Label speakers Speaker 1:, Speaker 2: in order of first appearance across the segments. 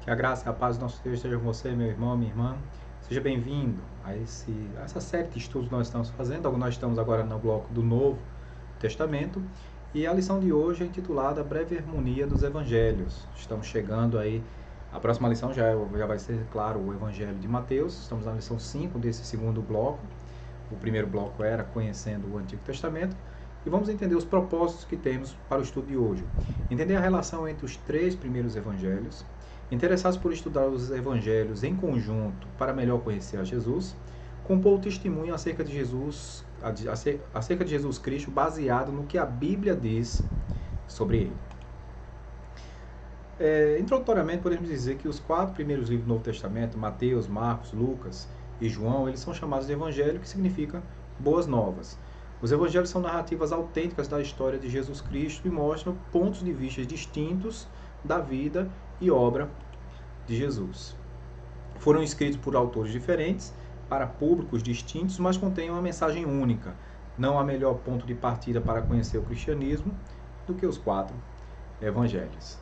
Speaker 1: Que a graça e a paz do nosso Deus esteja com você, meu irmão, minha irmã. Seja bem-vindo a essa série de estudos que nós estamos fazendo. Nós estamos agora no bloco do Novo Testamento. E a lição de hoje é intitulada Breve Harmonia dos Evangelhos. Estamos chegando aí, a próxima lição já vai ser, claro, o Evangelho de Mateus. Estamos na lição 5 desse segundo bloco. O primeiro bloco era Conhecendo o Antigo Testamento. E vamos entender os propósitos que temos para o estudo de hoje. Entender a relação entre os 3 primeiros evangelhos. Interessados por estudar os evangelhos em conjunto para melhor conhecer a Jesus. Compor o testemunho acerca de Jesus Cristo baseado no que a Bíblia diz sobre ele. Introdutoriamente, podemos dizer que os 4 primeiros livros do Novo Testamento, Mateus, Marcos, Lucas e João, eles são chamados de evangelho, que significa boas novas. Os evangelhos são narrativas autênticas da história de Jesus Cristo e mostram pontos de vista distintos da vida e obra de Jesus. Foram escritos por autores diferentes, para públicos distintos, mas contêm uma mensagem única. Não há melhor ponto de partida para conhecer o cristianismo do que os 4 evangelhos.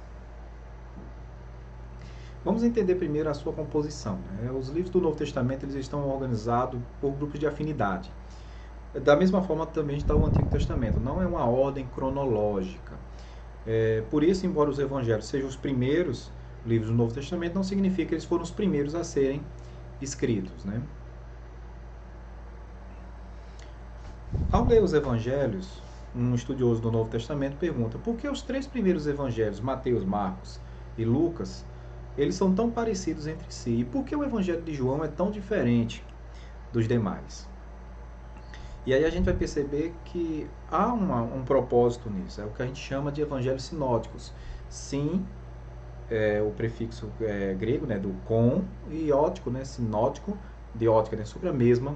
Speaker 1: Vamos entender primeiro a sua composição. Os livros do Novo Testamento eles estão organizados por grupos de afinidade. Da mesma forma também está o Antigo Testamento, não é uma ordem cronológica. Por isso, embora os evangelhos sejam os primeiros livros do Novo Testamento, não significa que eles foram os primeiros a serem escritos. Ao ler os evangelhos, um estudioso do Novo Testamento pergunta por que os 3 primeiros evangelhos, Mateus, Marcos e Lucas, eles são tão parecidos entre si? E por que o evangelho de João é tão diferente dos demais? E aí a gente vai perceber que há um propósito nisso, é o que a gente chama de evangelhos sinóticos. Sim, o prefixo grego, do com, e ótico, sinótico, de ótica, sobre a mesma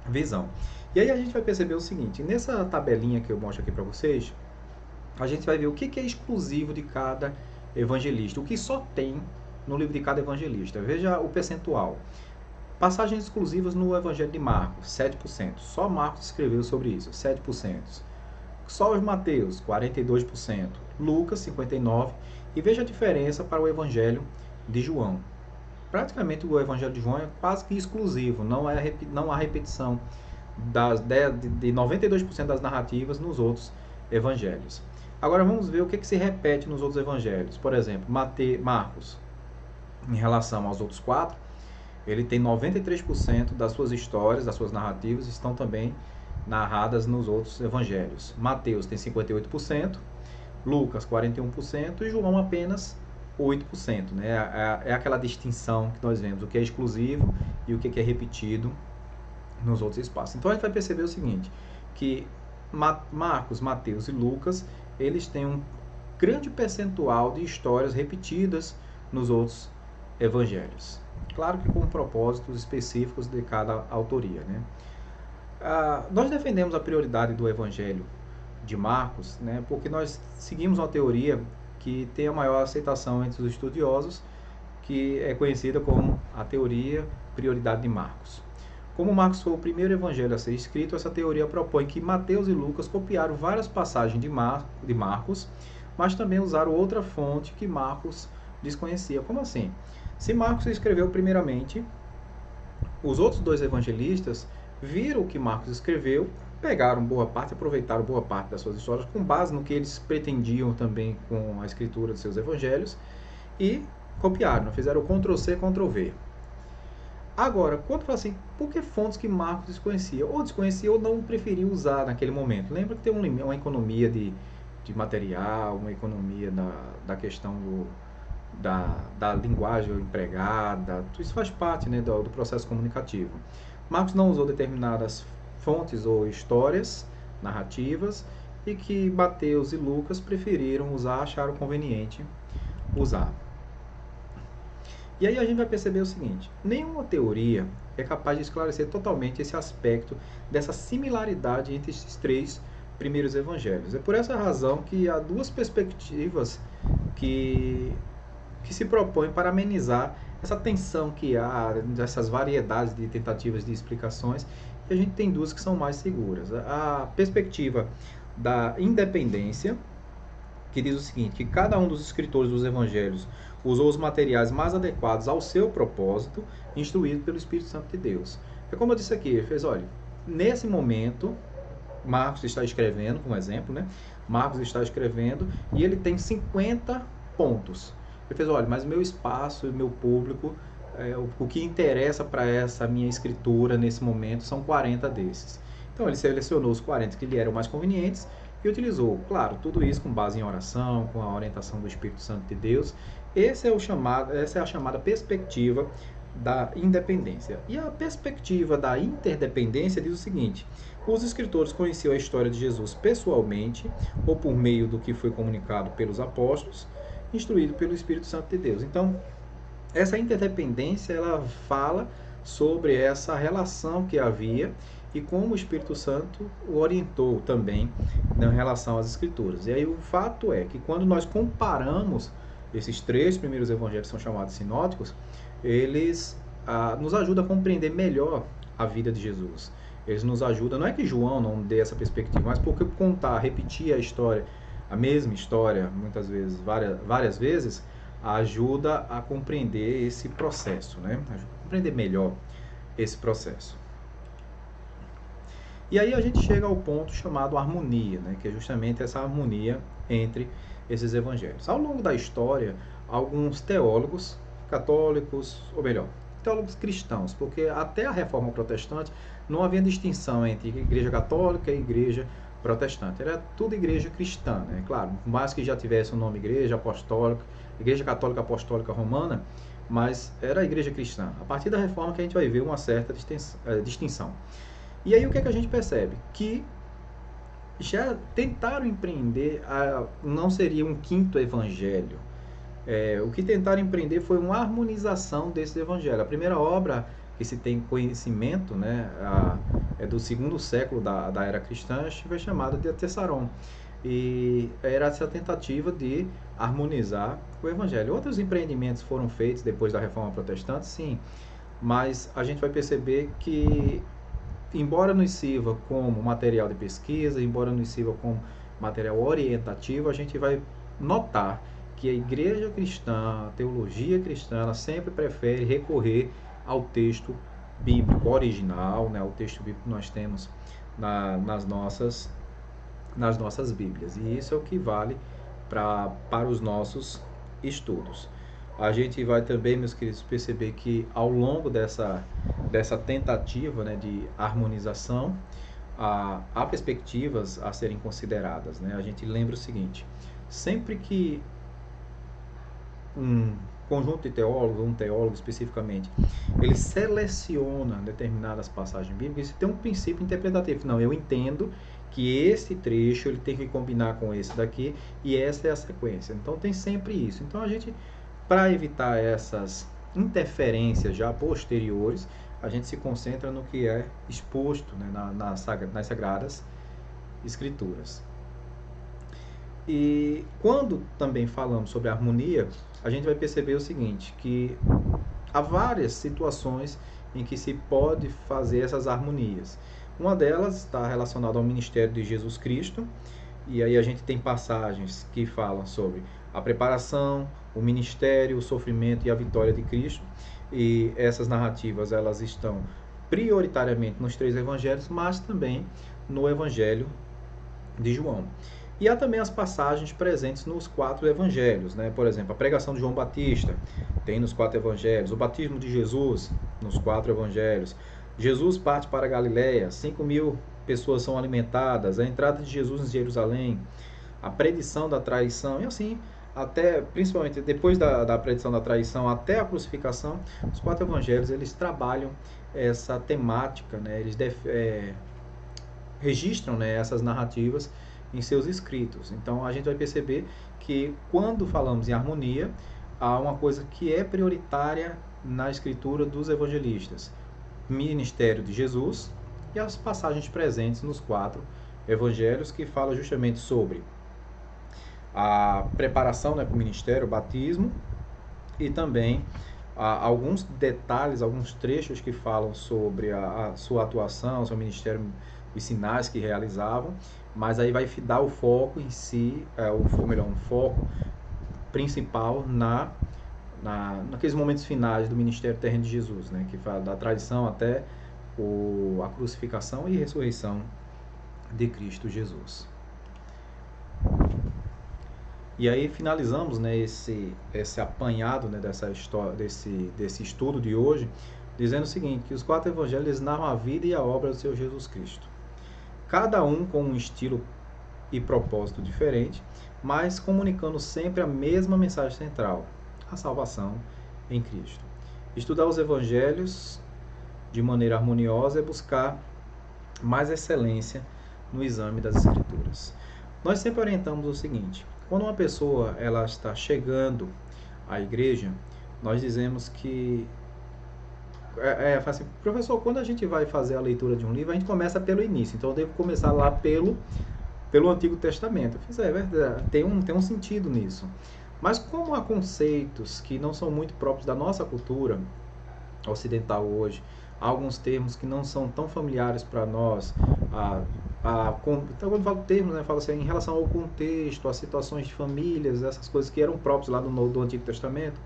Speaker 1: visão. E aí a gente vai perceber o seguinte, nessa tabelinha que eu mostro aqui para vocês, a gente vai ver o que é exclusivo de cada evangelista, o que só tem no livro de cada evangelista. Veja o percentual. Passagens exclusivas no Evangelho de Marcos, 7%. Só Marcos escreveu sobre isso, 7%. Só os Mateus, 42%. Lucas, 59%. E veja a diferença para o Evangelho de João. Praticamente o Evangelho de João é quase que exclusivo, não há repetição de 92% das narrativas nos outros evangelhos. Agora vamos ver o que se repete nos outros evangelhos. Por exemplo, Marcos, em relação aos outros 4, ele tem 93% das suas histórias, das suas narrativas, estão também narradas nos outros evangelhos. Mateus tem 58%, Lucas 41% e João apenas 8%. É aquela distinção que nós vemos, o que é exclusivo e o que é repetido nos outros espaços. Então a gente vai perceber o seguinte, que Marcos, Mateus e Lucas, eles têm um grande percentual de histórias repetidas nos outros evangelhos. Claro que com propósitos específicos de cada autoria. Nós defendemos a prioridade do Evangelho de Marcos, porque nós seguimos uma teoria que tem a maior aceitação entre os estudiosos, que é conhecida como a teoria prioridade de Marcos. Como Marcos foi o primeiro evangelho a ser escrito, essa teoria propõe que Mateus e Lucas copiaram várias passagens de Marcos, mas também usaram outra fonte que Marcos desconhecia. Como assim? Se Marcos escreveu primeiramente, os outros 2 evangelistas viram o que Marcos escreveu, pegaram boa parte, aproveitaram boa parte das suas histórias com base no que eles pretendiam também com a escritura de seus evangelhos e copiaram, fizeram o Ctrl+C, Ctrl+V. Agora, quando fala assim, por que fontes que Marcos desconhecia? Ou desconhecia ou não preferia usar naquele momento? Lembra que tem uma economia de material, uma economia da questão da linguagem empregada, isso faz parte do processo comunicativo. Marcos não usou determinadas fontes ou histórias narrativas e que Mateus e Lucas preferiram usar, acharam conveniente usar. E aí a gente vai perceber o seguinte, nenhuma teoria é capaz de esclarecer totalmente esse aspecto dessa similaridade entre esses 3 primeiros evangelhos. É por essa razão que há 2 perspectivas que se propõem para amenizar essa tensão que há, dessas variedades de tentativas de explicações, e a gente tem 2 que são mais seguras. A perspectiva da independência que diz o seguinte, que cada um dos escritores dos evangelhos usou os materiais mais adequados ao seu propósito, instruído pelo Espírito Santo de Deus. É como eu disse aqui, ele fez, olha, nesse momento, Marcos está escrevendo, um exemplo, né? Marcos está escrevendo e ele tem 50 pontos. Ele fez, olha, mas o meu espaço, o meu público, o que interessa para essa minha escritura nesse momento são 40 desses. Então ele selecionou os 40 que lhe eram mais convenientes e utilizou, claro, tudo isso com base em oração, com a orientação do Espírito Santo de Deus. Essa é a chamada perspectiva da independência. E a perspectiva da interdependência diz o seguinte: os escritores conheciam a história de Jesus pessoalmente ou por meio do que foi comunicado pelos apóstolos, instruído pelo Espírito Santo de Deus. Então, essa interdependência, ela fala sobre essa relação que havia e como o Espírito Santo o orientou também em relação às Escrituras. E aí o fato é que quando nós comparamos esses três primeiros evangelhos, que são chamados sinóticos, eles nos ajudam a compreender melhor a vida de Jesus. Eles nos ajudam, não é que João não dê essa perspectiva, mas porque contar, repetir a história, a mesma história, muitas vezes, várias vezes, ajuda a compreender esse processo, né? Ajuda a compreender melhor esse processo. E aí a gente chega ao ponto chamado harmonia, né? Que é justamente essa harmonia entre esses evangelhos. Ao longo da história, alguns teólogos católicos, ou melhor, teólogos cristãos, porque até a Reforma Protestante não havia distinção entre igreja católica e igreja protestante. Era tudo igreja cristã, né? Claro, por mais que já tivesse o nome igreja apostólica, igreja católica apostólica romana, mas era a igreja cristã. A partir da Reforma que a gente vai ver uma certa distinção. E aí o que é que a gente percebe? Que já tentaram empreender, não seria um quinto evangelho. O que tentaram empreender foi uma harmonização desse evangelho. A primeira obra que se tem conhecimento, né, é do segundo século da era cristã, foi chamada de Tessalon. E era essa tentativa de harmonizar o evangelho. Outros empreendimentos foram feitos depois da Reforma Protestante, sim, mas a gente vai perceber que, embora nos sirva como material de pesquisa, embora nos sirva como material orientativo, a gente vai notar que a igreja cristã, a teologia cristã, ela sempre prefere recorrer ao texto bíblico original, né, o texto bíblico que nós temos nas nossas Bíblias. E isso é o que vale para os nossos estudos. A gente vai também, meus queridos, perceber que ao longo dessa tentativa, né, de harmonização, há perspectivas a serem consideradas, né? A gente lembra o seguinte: sempre que um conjunto de teólogos, um teólogo especificamente, ele seleciona determinadas passagens bíblicas, isso tem um princípio interpretativo. Não, eu entendo que esse trecho ele tem que combinar com esse daqui e essa é a sequência. Então tem sempre isso. Então a gente, para evitar essas interferências já posteriores, a gente se concentra no que é exposto, né, nas Sagradas Escrituras. E quando também falamos sobre harmonia, a gente vai perceber o seguinte, que há várias situações em que se pode fazer essas harmonias. Uma delas está relacionada ao ministério de Jesus Cristo, e aí a gente tem passagens que falam sobre a preparação, o ministério, o sofrimento e a vitória de Cristo, e essas narrativas elas estão prioritariamente nos três evangelhos, mas também no evangelho de João. E há também as passagens presentes nos 4 evangelhos, né? Por exemplo, a pregação de João Batista tem nos 4 evangelhos, o batismo de Jesus nos 4 evangelhos, Jesus parte para a Galileia, 5.000 pessoas são alimentadas, a entrada de Jesus em Jerusalém, a predição da traição, e assim, até, principalmente depois da predição da traição até a crucificação, os 4 evangelhos eles trabalham essa temática, né? Eles registram, né, essas narrativas em seus escritos. Então a gente vai perceber que quando falamos em harmonia, há uma coisa que é prioritária na escritura dos evangelistas: ministério de Jesus e as passagens presentes nos 4 evangelhos, que falam justamente sobre a preparação, né, para o ministério, o batismo, e também alguns detalhes, alguns trechos que falam sobre a sua atuação, seu ministério, os sinais que realizavam, mas aí vai dar o foco em si, ou melhor, um foco principal naqueles momentos finais do ministério terreno de Jesus, né, que fala da tradição até a crucificação e ressurreição de Cristo Jesus. E aí finalizamos, né, esse apanhado, né, dessa história, desse estudo de hoje, dizendo o seguinte, que os 4 evangelhos narram a vida e a obra do Senhor Jesus Cristo. Cada um com um estilo e propósito diferente, mas comunicando sempre a mesma mensagem central, a salvação em Cristo. Estudar os evangelhos de maneira harmoniosa é buscar mais excelência no exame das Escrituras. Nós sempre orientamos o seguinte, quando uma pessoa ela está chegando à igreja, nós dizemos que assim, professor, quando a gente vai fazer a leitura de um livro, a gente começa pelo início, então eu devo começar lá pelo Antigo Testamento. Eu fiz, é verdade, tem um sentido nisso. Mas como há conceitos que não são muito próprios da nossa cultura ocidental hoje, há alguns termos que não são tão familiares para nós, então quando eu falo termos, né, falo assim, em relação ao contexto, às situações de famílias, essas coisas que eram próprias lá do Antigo Testamento,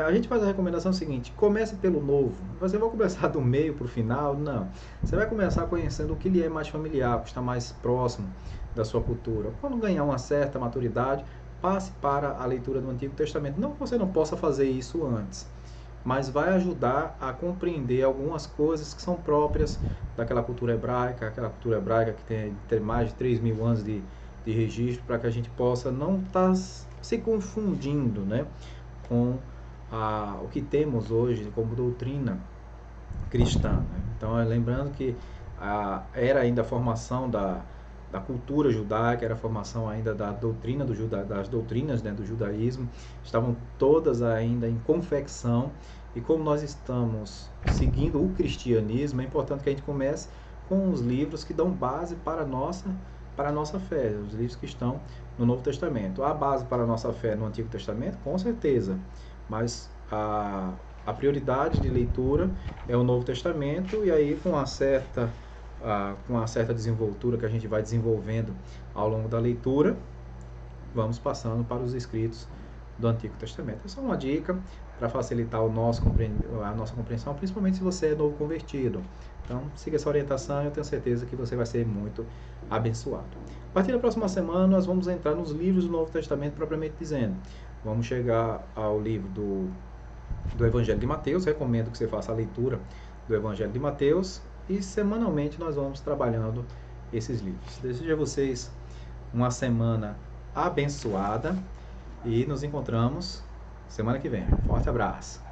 Speaker 1: a gente faz a recomendação seguinte, comece pelo novo. Você vai começar do meio para o final? Não. Você vai começar conhecendo o que lhe é mais familiar, o que está mais próximo da sua cultura. Quando ganhar uma certa maturidade, passe para a leitura do Antigo Testamento. Não que você não possa fazer isso antes, mas vai ajudar a compreender algumas coisas que são próprias daquela cultura hebraica, que tem mais de 3.000 anos de registro, para que a gente possa não estar se confundindo, né, com o que temos hoje como doutrina cristã, né? Então, lembrando que era ainda a formação da cultura judaica, era a formação ainda da doutrina das doutrinas, né, do judaísmo, estavam todas ainda em confecção, e como nós estamos seguindo o cristianismo, é importante que a gente comece com os livros que dão base para a nossa fé, os livros que estão no Novo Testamento. Há base para a nossa fé no Antigo Testamento? Com certeza, mas a prioridade de leitura é o Novo Testamento, e aí com uma certa desenvoltura que a gente vai desenvolvendo ao longo da leitura, vamos passando para os escritos do Antigo Testamento. É só uma dica para facilitar a nossa compreensão, principalmente se você é novo convertido. Então, siga essa orientação e eu tenho certeza que você vai ser muito abençoado. A partir da próxima semana, nós vamos entrar nos livros do Novo Testamento propriamente dizendo. Vamos chegar ao livro do Evangelho de Mateus. Recomendo que você faça a leitura do Evangelho de Mateus e semanalmente nós vamos trabalhando esses livros. Desejo a vocês uma semana abençoada e nos encontramos semana que vem. Forte abraço!